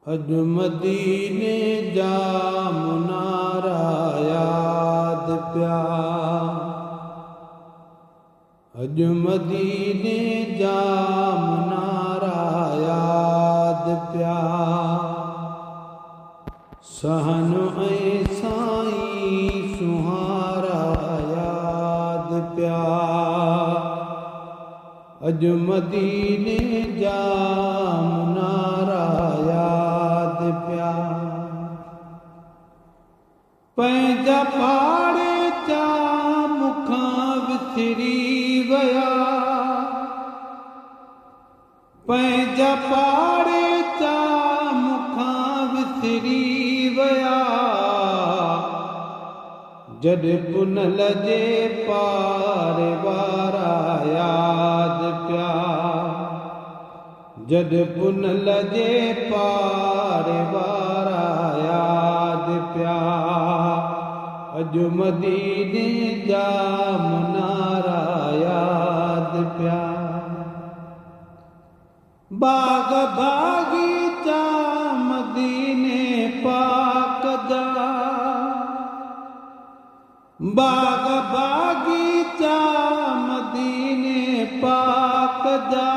अज मदीने जा मुनारा याद प्या, अज मदीने जा मुनारा याद प्या। सहन ऐं साईं सुहारा याद प्या, अज मदीने जा मुनारा याद प्या। पंहिंजा पाड़े चा मुखां विसरी वया, पंहिंजा पाड़े चा मुखां विसरी वया। जद पुनल जे पारे वारा याद प्या, जद पुनल जे पारे वारा याद प्या। अज मदीने जा मुनारा याद प्या। बाग बागीचा मदीने पाक जा, बाग बागीचा मदीने पाक जा।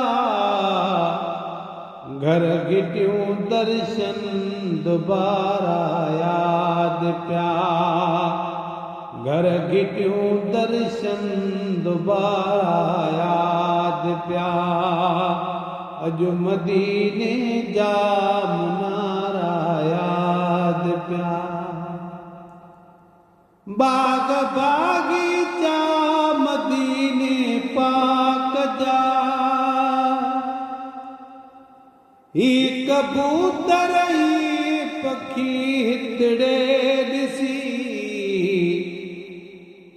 घर गिटियूं दर्शन दोबारा याद प्या, घर गिटियूं दर्शन दोबारा याद प्या। अज मदीने जा मुनारा याद प्या। बाग बागीचा मदीने पाक जा, ही कबूतर ही पखी हितड़े दिसी।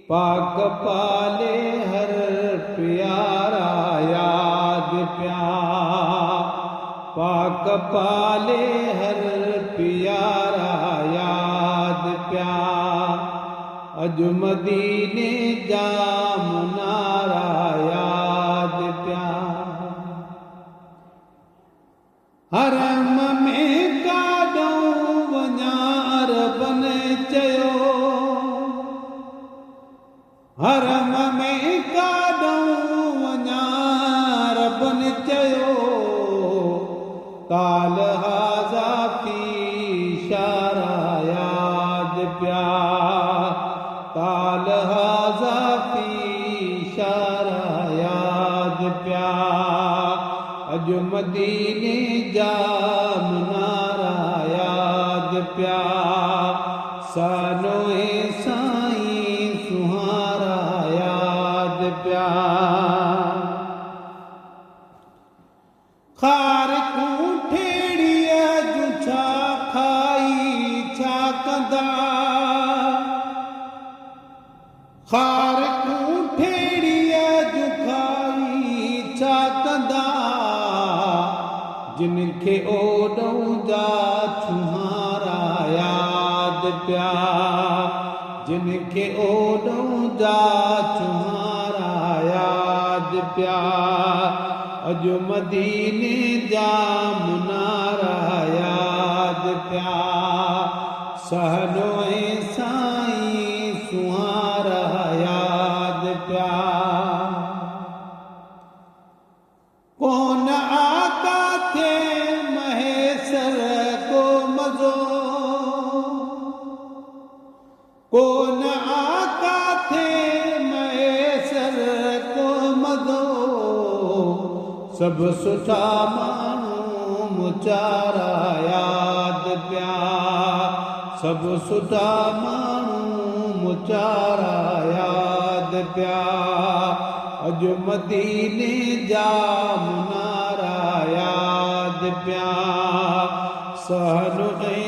पाक पाले हर प्यारा याद प्या, पाक पाले हर प्यारा याद प्या। अज मदीने जा मुनारा याद प्या। हरम में काॾों वञा अरबन चयो, हरम में काॾों वञा अरबन चयो। काल हाज़ा फी इशारा याद प्या, काल हाज़ा फी इशारा याद प्या। अज मदीने जा मुनारा याद प्या। सानो ऐं साईं सुहारा याद प्या। खार कूं ठेड़ीअ जूं छा खाई छा कंदा, खार कूं ठेड़ीअ जूं खाई छा कंदा। जिनखे ओॾों जा छुहारा याद प्या, जिनखे ओॾों जा छुहारा याद प्या। अज मदीने जा मुनारा याद प्या। सहनो ऐं साईं सुहारा याद प्या। कौन आका थे महेसर को मज़ो, कौन आका थे महेसर को मज़ो। सब सुठा माण्हू मुचारा याद प्या, सब सुठा माण्हू मुचारा याद प्या। अज मदीने जा मुनारा याद प्या। सहन ऐं